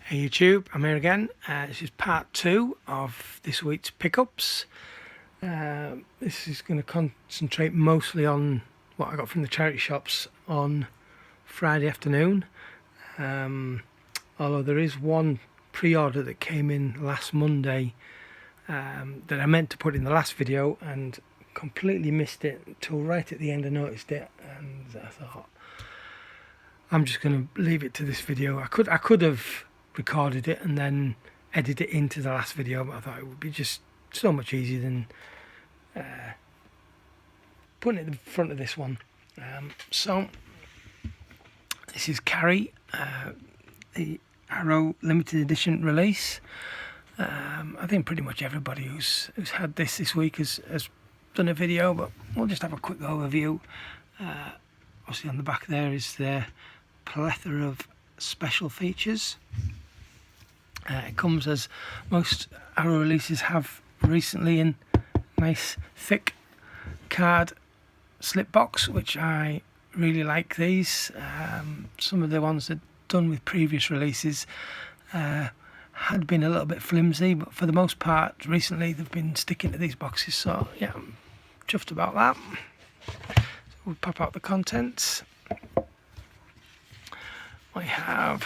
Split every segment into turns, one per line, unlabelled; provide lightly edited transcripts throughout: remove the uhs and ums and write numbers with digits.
Hey YouTube, I'm here again. This is part 2 of this week's pickups. This is going to concentrate mostly on what I got from the charity shops on Friday afternoon. Although there is one pre-order that came in last Monday that I meant to put in the last video and completely missed it until right at the end I noticed it, and I thought I'm just going to leave it to this video. I could have recorded it and then edit it into the last video, but I thought it would be just so much easier than putting it in front of this one. So this is Carrie, the Arrow limited edition release. I think pretty much everybody who's had this week has done a video, but we'll just have a quick overview. Obviously on the back there is the plethora of special features. It comes, as most Arrow releases have recently, in nice thick card slip box, which I really like these. Some of the ones that done with previous releases had been a little bit flimsy, but for the most part recently they've been sticking to these boxes, so yeah, I'm chuffed about that. So we'll pop out the contents. We have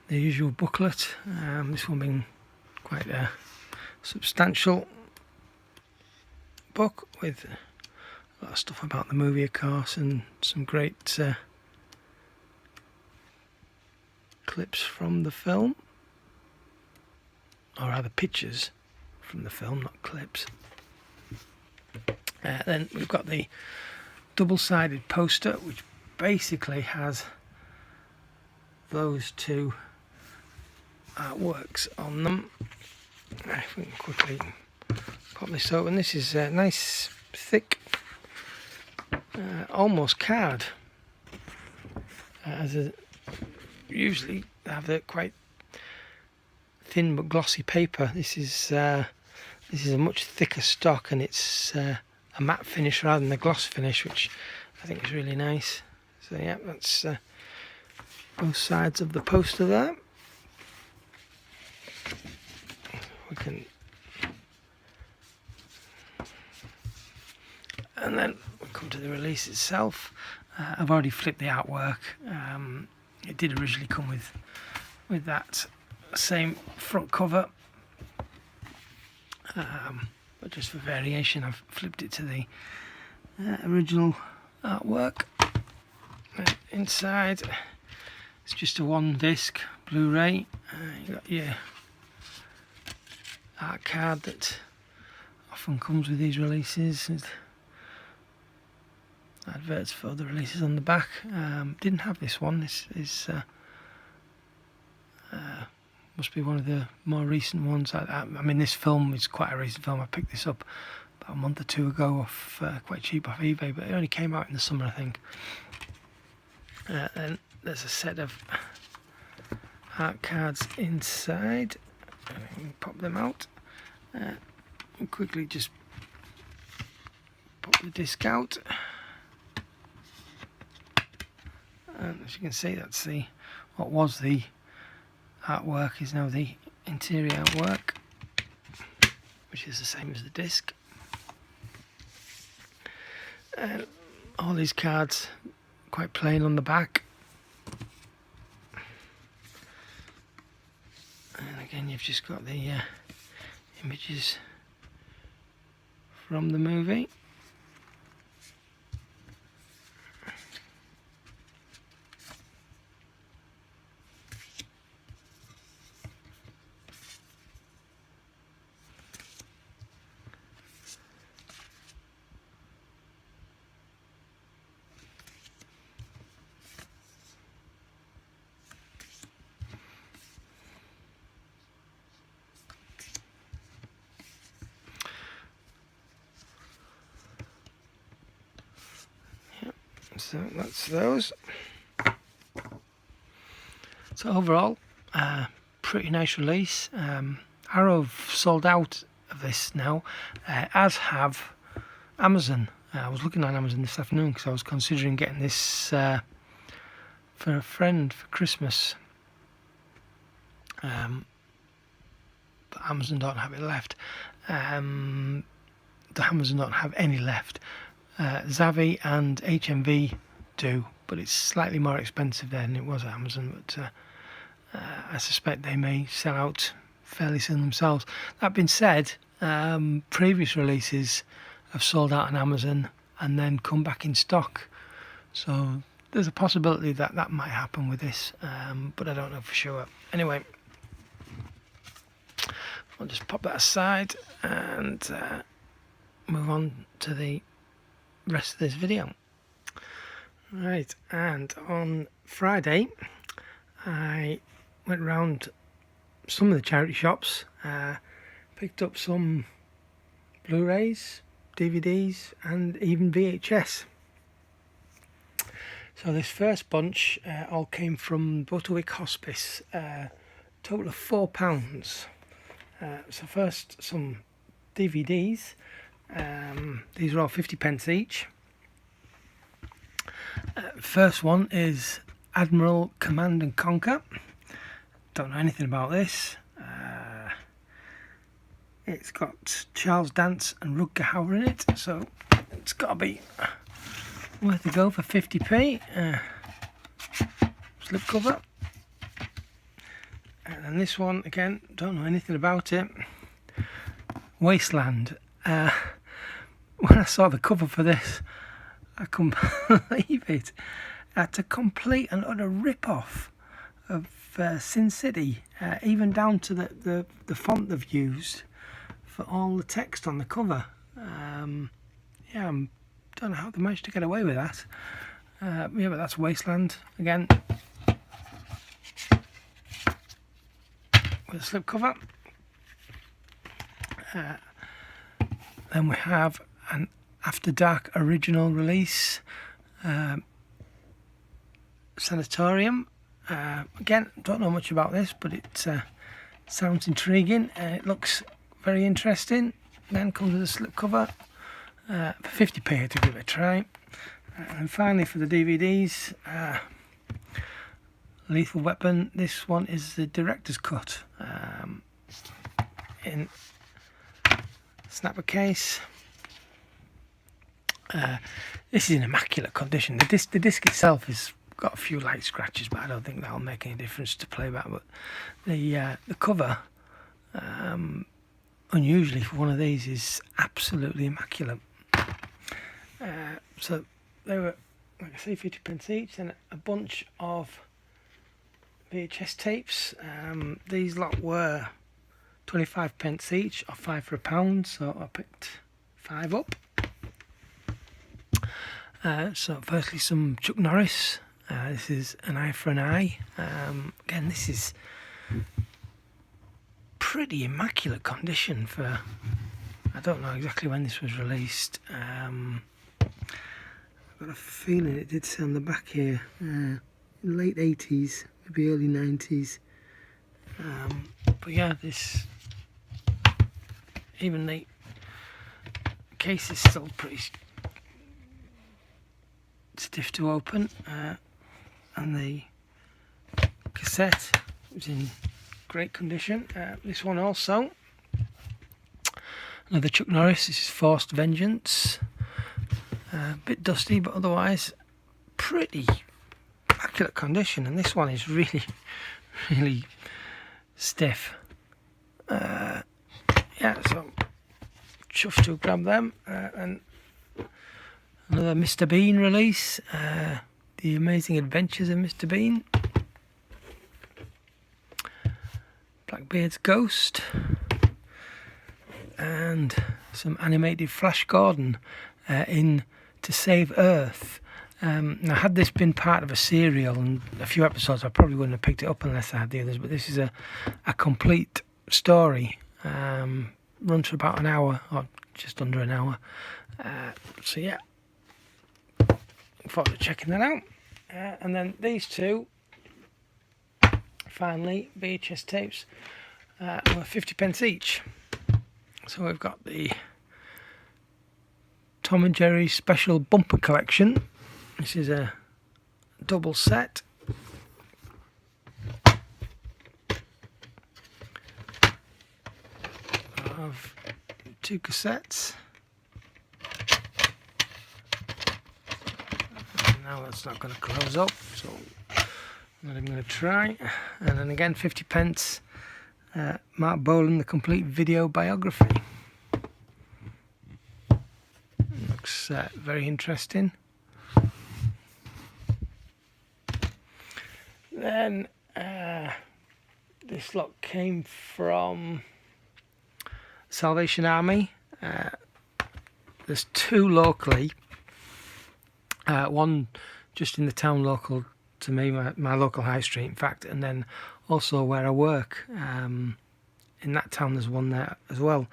the usual booklet, this one being quite a substantial book with a lot of stuff about the movie, of course, and some great clips from the film, or rather pictures from the film, not clips. Then we've got the double-sided poster, which basically has those two artworks on them. If we can quickly pop this open, this is a nice thick almost card, usually they have the quite thin but glossy paper. This is a much thicker stock, and it's a matte finish rather than a gloss finish, which I think is really nice. So yeah, that's both sides of the poster there. We can, and then we come to the release itself. I've already flipped the artwork. It did originally come with that same front cover, but just for variation I've flipped it to the original artwork. Inside it's just a one disc Blu-ray. You got your art card that often comes with these releases, with adverts for other releases on the back. Didn't have this one. This is must be one of the more recent ones. I mean, this film is quite a recent film. I picked this up about a month or two ago off quite cheap off eBay, but it only came out in the summer, I think. And there's a set of art cards inside. Pop them out. We'll quickly just pop the disc out. And as you can see, that's what was the artwork is now the interior artwork, which is the same as the disc. All these cards quite plain on the back, and again you've just got the images from the movie. So that's those. So overall, pretty nice release. Arrow have sold out of this now, as have Amazon. I was looking on Amazon this afternoon because I was considering getting this for a friend for Christmas. but Amazon don't have it left. The Amazon don't have any left. Zavvi and HMV do, but it's slightly more expensive than it was at Amazon, but I suspect they may sell out fairly soon themselves. That being said, previous releases have sold out on Amazon and then come back in stock, so there's a possibility that that might happen with this, but I don't know for sure. Anyway, I'll just pop that aside and move on to the rest of this video. Right, and on Friday I went round some of the charity shops, picked up some Blu-rays, DVDs and even VHS. So this first bunch all came from Butterwick Hospice, total of £4. So first some DVDs, these are all 50p each. First one is Admiral Command and Conquer. Don't know anything about this. It's got Charles Dance and Rutger Hauer in it, so it's got to be worth a go for 50p. Slipcover. And this one, again, don't know anything about it. Wasteland. When I saw the cover for this, I couldn't believe it. It's a complete and utter rip-off of Sin City, even down to the font they've used for all the text on the cover. Yeah, I don't know how they managed to get away with that. Yeah, but that's Wasteland again. With a slipcover. Then we have an After Dark original release, Sanatorium. Again, don't know much about this, but it sounds intriguing. It looks very interesting. Then comes with a slipcover for 50p to give it a try. And finally for the DVDs, Lethal Weapon. This one is the director's cut in snapper case. This is in immaculate condition. The disc itself has got a few light scratches, but I don't think that'll make any difference to playback. But the cover, unusually for one of these, is absolutely immaculate. So they were, like I say, 50p each, and a bunch of VHS tapes. These lot were 25p each, or 5 for £1, so I picked 5 up. So firstly, some Chuck Norris. This is An Eye for an Eye. Again, this is pretty immaculate condition for, I don't know exactly when this was released. I've got a feeling it did say on the back here, late 80s, maybe early 90s. But yeah, this, even the case is still pretty stiff to open, and the cassette was in great condition. This one also, another Chuck Norris. This is Forced Vengeance. A bit dusty, but otherwise pretty immaculate condition. And this one is really, really stiff. Yeah, so chuffed to grab them. And another Mr. Bean release, The Amazing Adventures of Mr. Bean. Blackbeard's Ghost. And some animated Flash Gordon in To Save Earth. Now, had this been part of a serial and a few episodes, I probably wouldn't have picked it up unless I had the others, but this is a complete story. Runs for about an hour, or just under an hour. So yeah, thought of checking that out. And then these two, finally, VHS tapes, were 50p each. So we've got the Tom and Jerry Special Bumper Collection. This is a double set. of 2 cassettes. And now that's not going to close up, so I'm not even going to try. And then again, 50p, Mark Bolan, the complete video biography. Looks very interesting. Then this lot came from Salvation Army. There's 2 locally, one just in the town local to me, my local high street in fact, and then also where I work. In that town there's one there as well,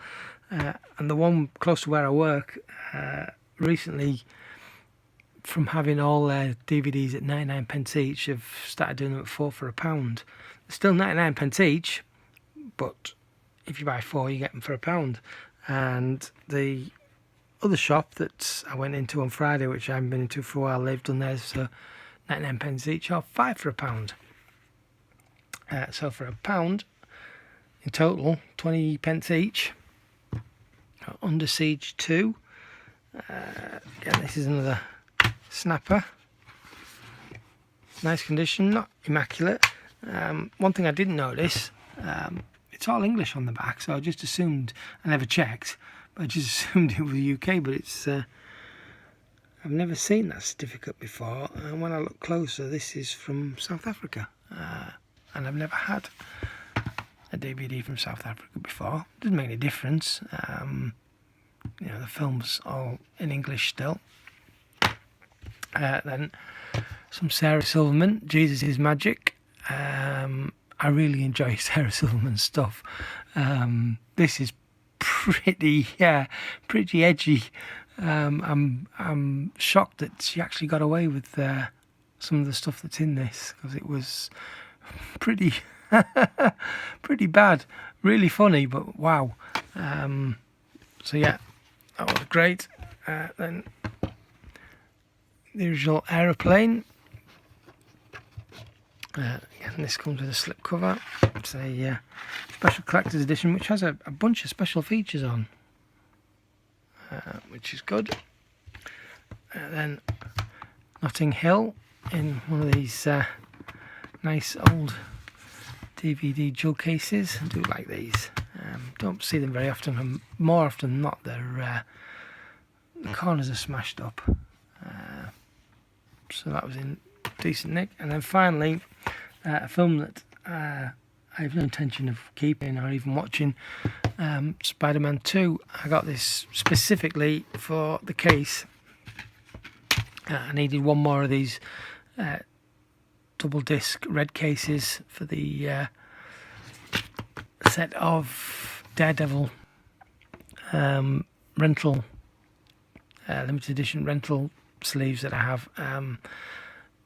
and the one close to where I work recently, from having all their DVDs at 99p each, have started doing them at 4 for £1. Still 99p each, but if you buy 4 you get them for £1. And the other shop that I went into on Friday, which I haven't been into for a while, they've done theirs for 99p each, or 5 for £1. So for £1 in total, 20p each. Under Siege 2. Again, this is another snapper. Nice condition, not immaculate. One thing I didn't notice, it's all English on the back, so I just assumed, I never checked, but I just assumed it was UK, but it's I've never seen that certificate before, and when I look closer, this is from South Africa, and I've never had a DVD from South Africa before. Doesn't make any difference. You know, the film's all in English still. Then some Sarah Silverman, Jesus is Magic. I really enjoy Sarah Silverman's stuff. This is pretty edgy. I'm shocked that she actually got away with some of the stuff that's in this, because it was pretty pretty bad. Really funny, but wow. So yeah, that was great. Then the original Aeroplane. Again, this comes with a slipcover. It's a special collector's edition, which has a bunch of special features on, which is good. Then Notting Hill in one of these nice old DVD jewel cases. I do like these. Don't see them very often, and more often than not, they're the corners are smashed up. So that was in decent nick. And then finally, a film that I have no intention of keeping or even watching, Spider-Man 2. I got this specifically for the case. I needed one more of these double disc red cases for the set of Daredevil rental, limited edition rental sleeves that I have.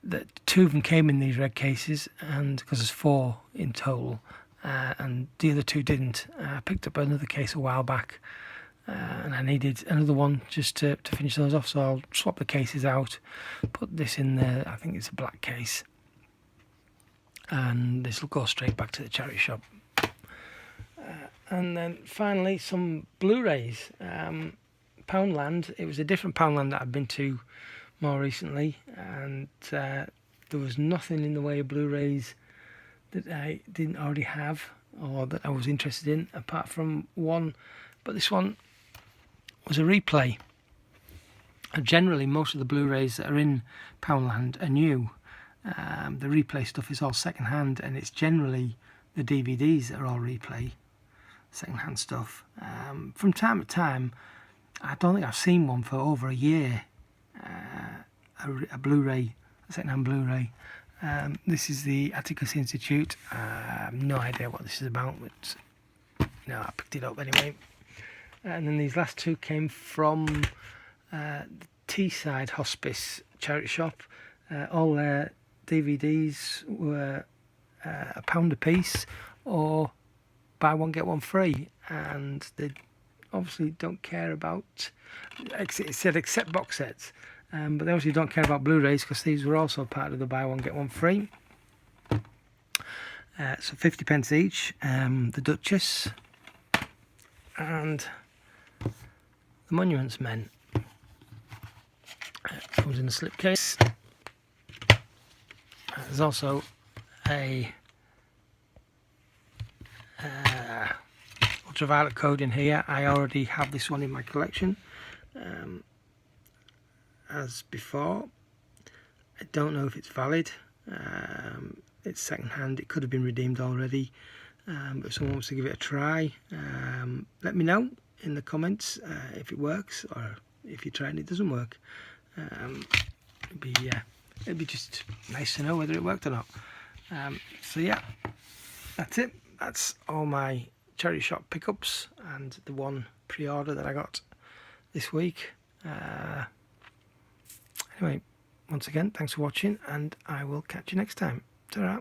That 2 of them came in these red cases, and because there's 4 in total, and the other 2 didn't. I picked up another case a while back, and I needed another one just to finish those off, so I'll swap the cases out, put this in there. I think it's a black case, and this will go straight back to the charity shop. And then finally some Blu-rays. Poundland, it was a different Poundland that I've been to more recently, and there was nothing in the way of Blu-rays that I didn't already have or that I was interested in, apart from one, but this one was a replay. And generally most of the Blu-rays that are in Poundland are new. The replay stuff is all second hand, and it's generally the DVDs that are all replay, second hand stuff. From time to time, I don't think I've seen one for over a year, a Blu-ray, a second-hand Blu-ray. This is the Atticus Institute. I have no idea what this is about, but no, I picked it up anyway. And then these last 2 came from the Teesside Hospice charity shop. All their DVDs were £1 a piece, or buy one get one free, and they obviously don't care about, it said except box sets, but they obviously don't care about Blu-rays, because these were also part of the buy one get one free. So 50p each. The Duchess, and the Monuments Men. Comes in a slipcase. There's also a ultraviolet code in here. I already have this one in my collection, as before. I don't know if it's valid. It's second hand. It could have been redeemed already, but if someone wants to give it a try, let me know in the comments if it works, or if you try and it doesn't work. It'd be just nice to know whether it worked or not. So yeah, that's it. That's all my charity shop pickups and the one pre-order that I got this week. Anyway, once again, thanks for watching, and I will catch you next time. Ta-ra.